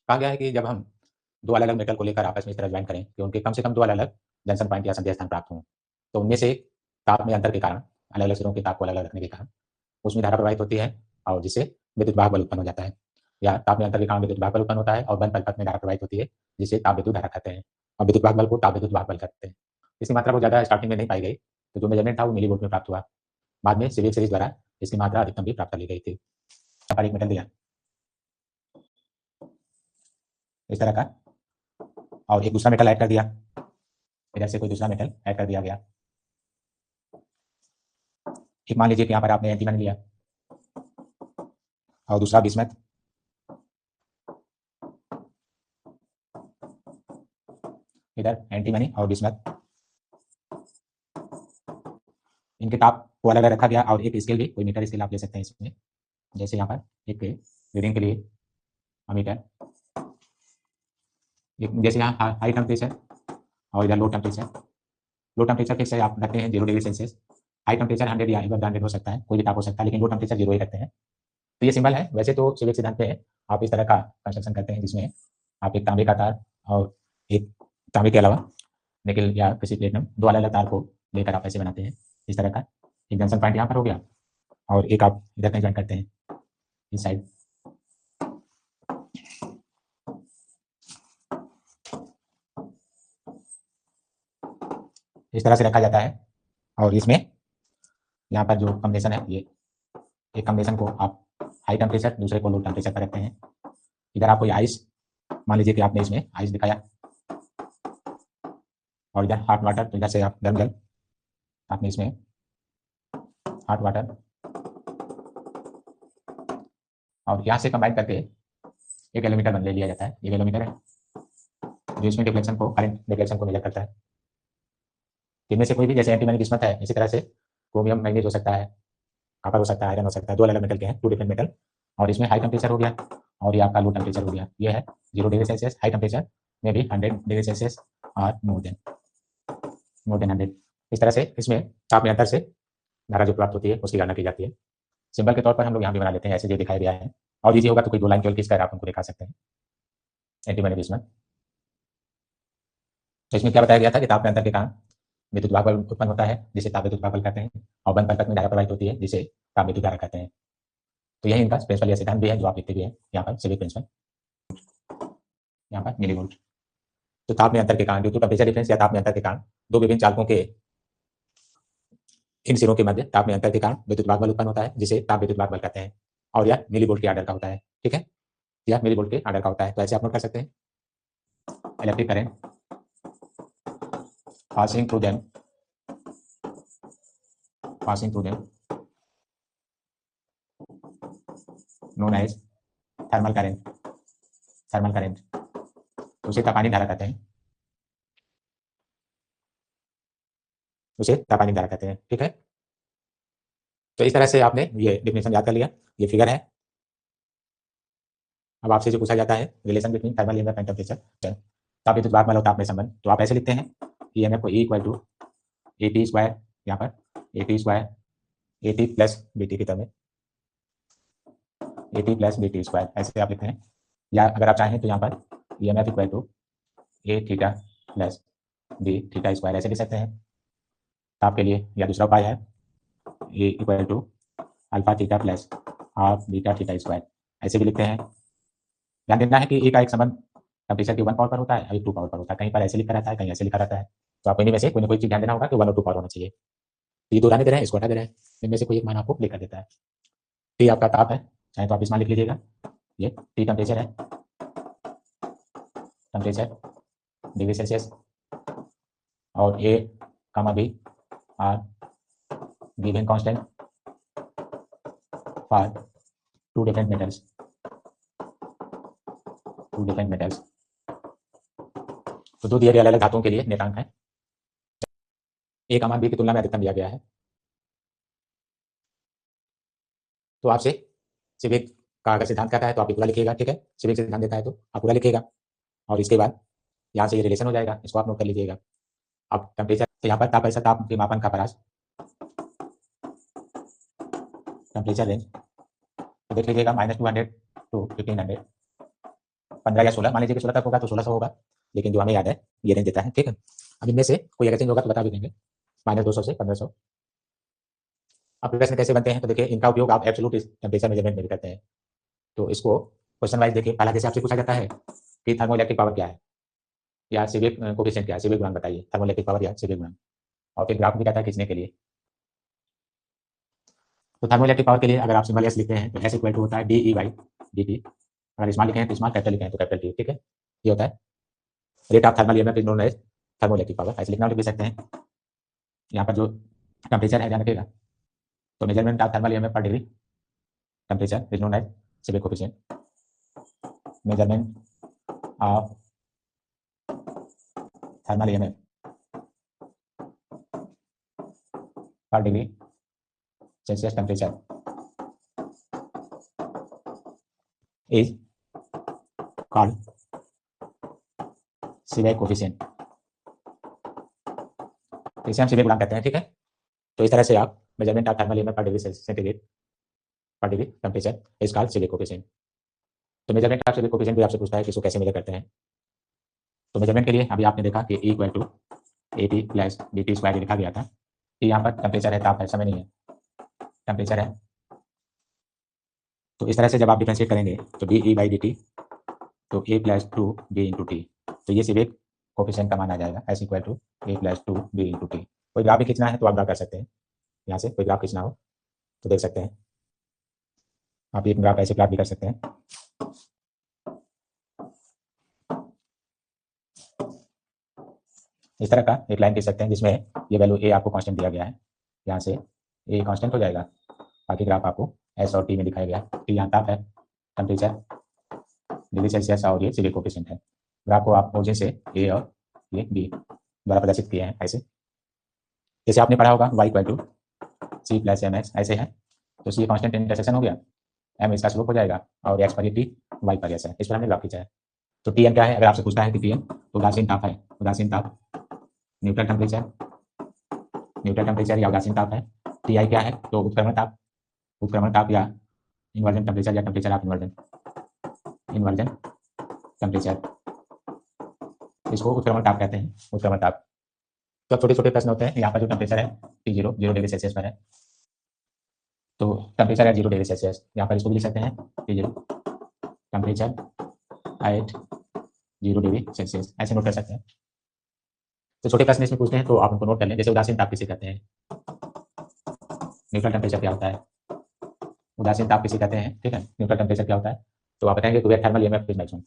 कहा गया है कि जब हम 2 अलग-अलग मेटल को लेकर आपस में इस तरह जॉइन करें कि उनके कम से कम 2 अलग-अलग जंक्शन पॉइंट या संध्या स्थान प्राप्त हों, तो उनमें से ताप में अंतर के कारण, अलग-अलग सिरों के ताप को अलग-अलग रखने के कारण उसमें धारा प्रवाहित होती है और जिससे विद्युत वाहक बल उत्पन्न हो जाता है। या ताप में अंतर के कारण विद्युत वाहक बल उत्पन्न होता है और बंद परिपथ में धारा प्रवाहित होती है, जिसे ताप विद्युत धारा कहते हैं और विद्युत वाहक बल को ताप विद्युत वाहक बल कहते हैं। इसकी मात्रा बहुत ज़्यादा स्टार्टिंग में नहीं पाई गई, तो जो मेजरमेंट था वो मिलीवोल्ट में प्राप्त हुआ। बाद में सिविल सीरीज द्वारा इसकी मात्रा अधिकतम भी प्राप्त कर ली गई थी। यहाँ पर एक मेटल दिया इस तरह का और एक दूसरा मेटल ऐड कर दिया, इधर से कोई दूसरा मेटल ऐड कर दिया गया। एक मान लीजिए कि यहाँ पर आपने एंटीमनी लिया और दूसरा बिस्मथ, इधर एंटीमनी और बिस्मथ, इनके ताप को अलग रखा गया और एक स्केल भी, कोई मीटर स्केल आप ले सकते हैं इसमें। जैसे यहाँ पर एक रीडिंग के लिए अमीटर, जैसे यहाँ हाई टेम्परेचर और इधर low temperature. Low temperature fix है, आप रखते हैं 0 डिग्री सेल्सियस। हाई टेम्परेचर 100 या इवन 100 हो सकता है, कोई भी ताप हो सकता है, लेकिन लो टेम्परेचर 0 ही रखते हैं। तो ये सिंबल है। वैसे तो सिविल सिद्धांत पे आप इस तरह का कंस्ट्रक्शन करते हैं जिसमें आप एक तांबे का तार और एक तांबे के अलावा निकल या किसी प्लेटिनम, 2 अलग-अलग तार को लेकर आप ऐसे बनाते हैं इस तरह का। एक जंक्शन पॉइंट यहाँ पर हो गया और एक आप इधर कहीं जॉइन करते हैं इस साइड। इस तरह से रखा जाता है और इसमें यहाँ पर जो कॉम्बिनेशन है, ये एक कॉम्बिनेशन को आप हाई टेम्परेचर, दूसरे को लो टेम्परेचर पर रखते हैं। इधर आपको आइस, मान लीजिए कि आपने इसमें आइस दिखाया और इधर हॉट वाटर, तो इधर से आप गर्म जल, आपने इसमें हॉट वाटर और यहाँ से कंबाइन करके एक एलोमीटर बन ले लिया जाता है। ये एलोमीटर है जो इसमें डिफ्लेक्शन को, करंट डिफ्लेक्शन को मेजर करता है। इनमें से कोई भी, जैसे एंटीमनी बिस्मथ है, इसी तरह से क्रोमियम मैंगनीज हो सकता है, कॉपर हो सकता है, आयरन हो सकता है, 2 अलग मेटल के हैं, 2 डिफरेंट मेटल। और इसमें हाई टेम्परेचर हो गया और ये आपका लो टेम्परेचर हो गया। ये है 0 डिग्री सेल्सियस, हाई टेम्परेचर में भी 100 डिग्री सेल्सियस और मोर देन 100। इस तरह से इसमें ताप में अंतर से धारा जो प्राप्त होती है उसकी गणना की जाती है। सिंबल के तौर पर हम लोग यहाँ भी बना लेते हैं, ऐसे जो दिखाया गया है। और ईजी होगा तो कोई 2 लाइन केवल खींचकर आप हमको दिखा सकते हैं एंटीमनी बिस्मथ। तो इसमें क्या बताया गया था कि ताप में अंतर के कारण विद्युत वाहक बल उत्पन्न होता है, जिसे ताप विद्युत वाहक बल कहते हैं, और बंद परिपथ में धारा प्रवाहित होती है, जिसे ताप विद्युत धारा कहते हैं। तो यही इनका प्रिंसिपल या सिद्धांत भी है जो आप लिखते भी हैं यहाँ पर, सिविल प्रिंसिपल, यहाँ पर मिलीवोल्ट। तो ताप में अंतर के कारण, ड्यू टू टेम्परेचर डिफरेंस या ताप में अंतर के कारण, 2 विभिन्न चालकों के इन सिरों के मध्य ताप में अंतर के कारण विद्युत वाहक बल उत्पन्न होता है, जिसे ताप विद्युत वाहक बल कहते हैं, और यह मिलीवोल्ट के आर्डर का होता है। ठीक है, यह मिलीवोल्ट के आर्डर का होता है। तो ऐसे आप नोट कर सकते हैं, electric current passing through them, known as thermal current, उसे तापानी धारा कहते हैं, उसे तापानी धारा कहते हैं। ठीक है, तो इस तरह से आपने ये डिफिनेशन याद कर लिया। ये फिगर है। अब आपसे जो पूछा जाता है, relation between thermal EMF and temperature, ताप विद्युत वाहक बल और ताप में संबंध, तो आप ऐसे लिखते हैं ईएमएफ को E equal to AT square, यहाँ पर AT square, AT plus BT की तरह में, AT प्लस BT स्क्वायर, ऐसे आप लिखते हैं। या अगर आप चाहें तो यहाँ पर EMF equal to A theta plus B theta square, ऐसे लिख सकते हैं ताप के लिए। या दूसरा उपाय है A equal to alpha theta plus half beta theta square, ऐसे भी लिखते हैं। ध्यान देना है कि ए का एक संबंध टेम्परेचर की 1 पावर पर होता है, अभी 2 पावर पर होता है। कहीं पर ऐसे लिखा रहता है, कहीं ऐसे लिखा रहता है। तो आपको इनमें में से कोई ना कोई चीज ध्यान देना होगा कि 1 और 2 पावर होना चाहिए। तो ये 2 रहने दे रहे हैं, इसको हटा दे रहे हैं, इनमें से कोई एक मान आपको लिखा देता है। टी आपका ताप है, चाहे तो आप इस मान लिख लीजिएगा। ये टी टेम्परेचर है, टेम्परेचर डिग्री सेल्सियस, और A comma B are given constant for two different metals, तो 2 दिए गए अलग अलग धातुओं के लिए नियतांक है। ए का मान बी की तुलना में अधिकतम दिया गया है। तो आपसे सिविक का अगर सिद्धांत कहता है तो आप पूरा लिखिएगा। ठीक है, सिविक सिद्धांत देता है तो आप पूरा लिखिएगा, और इसके बाद यहाँ से ये रिलेशन हो जाएगा, इसको आप नोट कर लीजिएगा। अब टेम्परेचर, तो यहाँ पर ताप ऐसा, ताप के मापन का परास, टेम्परेचर रेंज, तो देख लीजिएगा -200 to 1500, 15 या 16, मान लीजिए कि 16 तक होगा तो 1600 होगा, लेकिन जो हमें याद है ये रेंज देता है, ठीक है। अब इनमें से कोई अगर चेंज होगा तो बता भी देंगे, -200 से 1500। अब प्रश्न कैसे बनते हैं, तो देखिए इनका उपयोग आप एब्सोल्यूट टेम्परेचर मेजरमेंट में भी करते हैं। तो इसको क्वेश्चन वाइज देखिए, पहला जैसे आपसे पूछा जाता है कि थर्मोइलेक्ट्रिक पावर क्या है, या सीबेक कोफिशिएंट क्या है, सीबेक गुणांक बताइए, थर्मोइलेक्ट्रिक पावर या सीबेक गुणांक, और फिर ग्राफ भी कहता है खींचने के लिए। तो थर्मोइलेक्ट्रिक पावर के लिए अगर आप सिंबल एस लिखते हैं तो एस इक्वल टू होता है D E by D T, अगर स्मॉल लिखे हैं तो स्मॉल, कैपिटल लिखे हैं तो कैपिटल टी, ठीक है। ये होता है rate of thermal EMF is known as thermoelectric power, ऐसे लिखना लिख भी सकते हैं। यहाँ पर जो टेम्परेचर है ध्यान रखिएगा, तो measurement of thermal EMF per degree temperature is known as Seebeck coefficient, measurement of thermal EMF per degree Celsius temperature is called Seebeck coefficient, इसे हम सीबेक गुणांक कहते हैं, ठीक है। तो इस तरह से आप measurement of thermal EMF per degree centigrade पर degree temperature is called Seebeck coefficient. तो मेजरमेंट ऑफ सीबेक कोफिशिएंट भी आपसे पूछता है कि इसको कैसे मेजर करते हैं। तो मेजरमेंट के लिए अभी आपने देखा कि E equal to AT plus BT square लिखा गया था कि यहाँ पर टेम्परेचर है, ताप है, समय नहीं है, टेम्परेचर है। तो इस तरह से जब आप डिफरेंशिएट करेंगे तो DE बाई डी टी, तो A plus 2B into T, तो ये सीबेक कोफिशिएंट का मान आ जाएगा, S equal to A plus 2B into T. कोई ग्राफ भी खींचना है तो आप ड्रा कर सकते हैं, यहाँ से कोई ग्राफ खींचना हो तो देख सकते हैं आप, एक ग्राफ ऐसे प्लॉट भी कर सकते हैं। इस तरह का एक लाइन खींच सकते हैं जिसमें ये वैल्यू A आपको कांस्टेंट दिया गया है, यहाँ से A कांस्टेंट हो जाएगा, बाकी ग्राफ आपको S और T में दिखाया गया है। T यहाँ ताप है, टेम्परेचर डिग्री सेल्सियस, और ये सीबेक कोफिशिएंट है। ग्राफ को आप ओरिजिन से A और ये B द्वारा प्रदर्शित किए हैं ऐसे, जैसे आपने पढ़ा होगा y equal to C plus M X, ऐसे है। तो C कांस्टेंट इंटरसेक्शन हो गया, M इसका स्लोप हो जाएगा, और x पर ये T, y पर S है। इस पर हमने ग्राफ खींचा है। तो Tn क्या है, अगर आपसे पूछता है कि Tn तो उदासीन ताप है, उदासीन ताप, न्यूट्रल टेम्परेचर, न्यूट्रल टेम्परेचर या उदासीन ताप है। Ti क्या है, तो उत्क्रमण ताप, उत्क्रमण ताप या इन्वर्जन टेम्परेचर या temperature of inversion, inversion temperature, इसको उत्क्रमण ताप कहते हैं, उत्क्रमण ताप। तो छोटे छोटे प्रश्न होते हैं, यहाँ पर जो टेम्परेचर है T0 0 डिग्री सेल्सियस पर है, तो टेम्परेचर है 0 डिग्री सेल्सियस, यहाँ पर इसको भी लिख सकते हैं T0 temperature at 0 degree Celsius, ऐसे नोट कर सकते हैं। तो छोटे प्रश्न इसमें पूछते हैं तो आप उनको नोट कर लें, जैसे उदासीन ताप किसे कहते हैं, न्यूट्रल टेम्परेचर क्या होता है, उदासीन ताप किसे कहते हैं, ठीक है, न्यूट्रल टेम्परेचर क्या होता है, तो आप बताएंगे कि where thermal EMF is maximum.